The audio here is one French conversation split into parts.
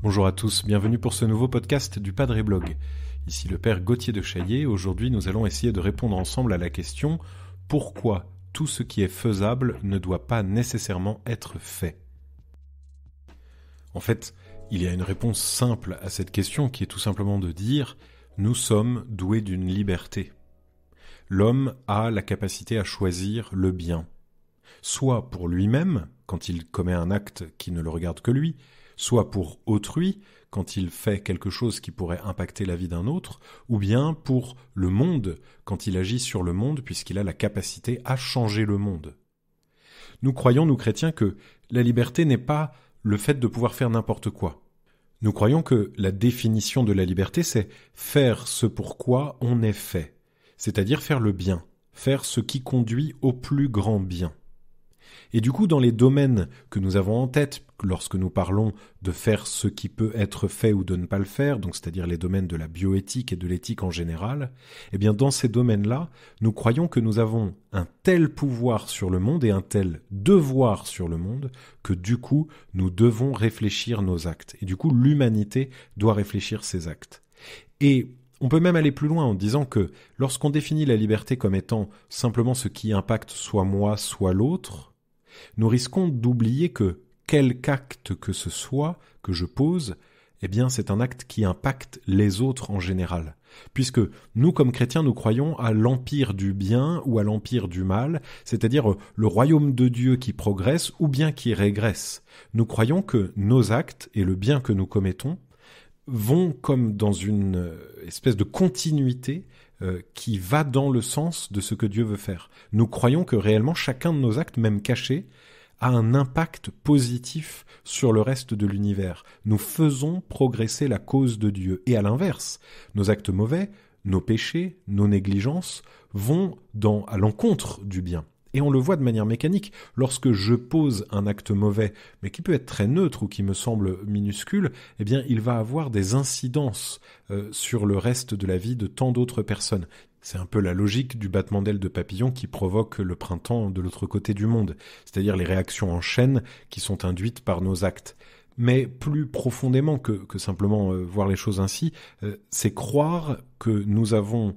Bonjour à tous, bienvenue pour ce nouveau podcast du Padre Blog. Ici le père Gauthier de Chaillet. Aujourd'hui nous allons essayer de répondre ensemble à la question « Pourquoi tout ce qui est faisable ne doit pas nécessairement être fait ?» En fait, il y a une réponse simple à cette question qui est tout simplement de dire « Nous sommes doués d'une liberté ». L'homme a la capacité à choisir le bien, soit pour lui-même, quand il commet un acte qui ne le regarde que lui, soit pour autrui, quand il fait quelque chose qui pourrait impacter la vie d'un autre, ou bien pour le monde, quand il agit sur le monde, puisqu'il a la capacité à changer le monde. Nous croyons, nous chrétiens, que la liberté n'est pas le fait de pouvoir faire n'importe quoi. Nous croyons que la définition de la liberté, c'est faire ce pour quoi on est fait, c'est-à-dire faire le bien, faire ce qui conduit au plus grand bien. Et du coup, dans les domaines que nous avons en tête, lorsque nous parlons de faire ce qui peut être fait ou de ne pas le faire, donc c'est-à-dire les domaines de la bioéthique et de l'éthique en général, eh bien dans ces domaines-là, nous croyons que nous avons un tel pouvoir sur le monde et un tel devoir sur le monde que du coup, nous devons réfléchir nos actes. Et du coup, l'humanité doit réfléchir ses actes. Et on peut même aller plus loin en disant que lorsqu'on définit la liberté comme étant simplement ce qui impacte soit moi, soit l'autre, nous risquons d'oublier que quelque acte que ce soit que je pose, eh bien c'est un acte qui impacte les autres en général. Puisque nous, comme chrétiens, nous croyons à l'empire du bien ou à l'empire du mal, c'est-à-dire le royaume de Dieu qui progresse ou bien qui régresse. Nous croyons que nos actes et le bien que nous commettons vont comme dans une espèce de continuité qui va dans le sens de ce que Dieu veut faire. Nous croyons que réellement chacun de nos actes, même cachés, a un impact positif sur le reste de l'univers. Nous faisons progresser la cause de Dieu. Et à l'inverse, nos actes mauvais, nos péchés, nos négligences vont à l'encontre du bien. Et on le voit de manière mécanique. Lorsque je pose un acte mauvais, mais qui peut être très neutre ou qui me semble minuscule, eh bien, il va avoir des incidences sur le reste de la vie de tant d'autres personnes. C'est un peu la logique du battement d'ailes de papillon qui provoque le printemps de l'autre côté du monde, c'est-à-dire les réactions en chaîne qui sont induites par nos actes. Mais plus profondément que simplement voir les choses ainsi, c'est croire que nous avons,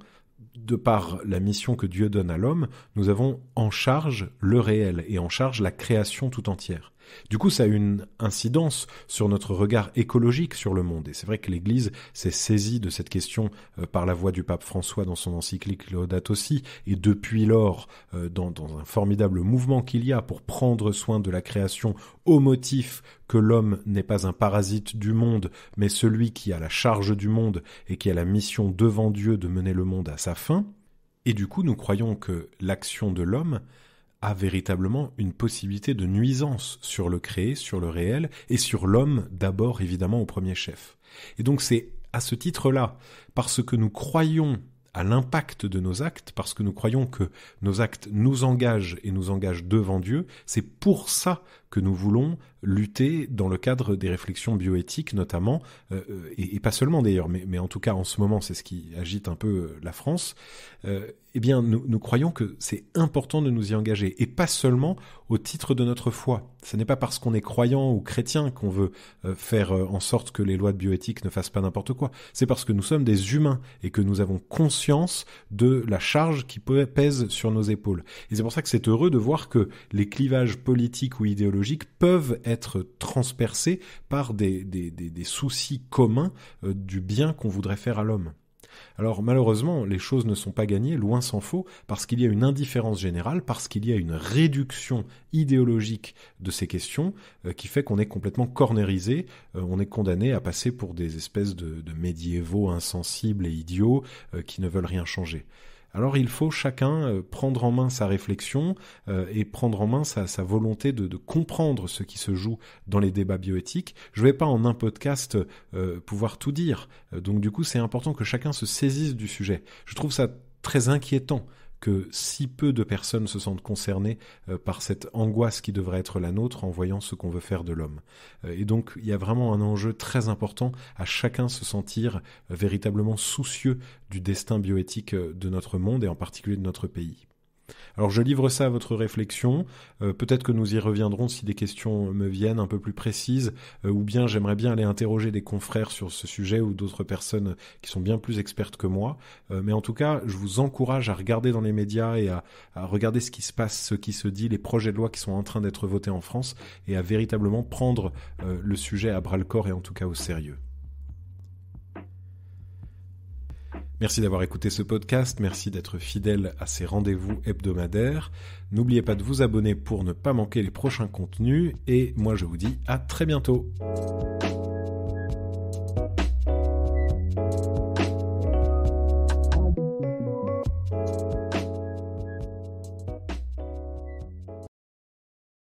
de par la mission que Dieu donne à l'homme, nous avons en charge le réel et en charge la création tout entière. Du coup, ça a une incidence sur notre regard écologique sur le monde. Et c'est vrai que l'Église s'est saisie de cette question par la voix du pape François dans son encyclique Laudato Si, et depuis lors, dans un formidable mouvement qu'il y a pour prendre soin de la création au motif que l'homme n'est pas un parasite du monde, mais celui qui a la charge du monde et qui a la mission devant Dieu de mener le monde à sa fin. Et du coup, nous croyons que l'action de l'homme a véritablement une possibilité de nuisance sur le créé, sur le réel, et sur l'homme d'abord évidemment au premier chef. Et donc c'est à ce titre-là, parce que nous croyons à l'impact de nos actes, parce que nous croyons que nos actes nous engagent et nous engagent devant Dieu, c'est pour ça que nous voulons lutter dans le cadre des réflexions bioéthiques notamment, et pas seulement d'ailleurs, mais en tout cas en ce moment c'est ce qui agite un peu la France, eh bien nous croyons que c'est important de nous y engager, et pas seulement au titre de notre foi. Ce n'est pas parce qu'on est croyant ou chrétien qu'on veut faire en sorte que les lois de bioéthique ne fassent pas n'importe quoi, c'est parce que nous sommes des humains et que nous avons conscience de la charge qui pèse sur nos épaules. Et c'est pour ça que c'est heureux de voir que les clivages politiques ou idéologiques peuvent être transpercés par des soucis communs du bien qu'on voudrait faire à l'homme. Alors malheureusement, les choses ne sont pas gagnées, loin s'en faut, parce qu'il y a une indifférence générale, parce qu'il y a une réduction idéologique de ces questions qui fait qu'on est complètement cornérisé, on est condamné à passer pour des espèces de médiévaux insensibles et idiots qui ne veulent rien changer. Alors il faut chacun prendre en main sa réflexion et prendre en main sa volonté de comprendre ce qui se joue dans les débats bioéthiques. Je ne vais pas en un podcast pouvoir tout dire, donc du coup c'est important que chacun se saisisse du sujet. Je trouve ça très inquiétant que si peu de personnes se sentent concernées par cette angoisse qui devrait être la nôtre en voyant ce qu'on veut faire de l'homme. Et donc il y a vraiment un enjeu très important à chacun se sentir véritablement soucieux du destin bioéthique de notre monde et en particulier de notre pays. Alors je livre ça à votre réflexion, peut-être que nous y reviendrons si des questions me viennent un peu plus précises, ou bien j'aimerais bien aller interroger des confrères sur ce sujet ou d'autres personnes qui sont bien plus expertes que moi, mais en tout cas je vous encourage à regarder dans les médias et à regarder ce qui se passe, ce qui se dit, les projets de loi qui sont en train d'être votés en France et à véritablement prendre le sujet à bras-le-corps et en tout cas au sérieux. Merci d'avoir écouté ce podcast, merci d'être fidèle à ces rendez-vous hebdomadaires. N'oubliez pas de vous abonner pour ne pas manquer les prochains contenus et moi je vous dis à très bientôt.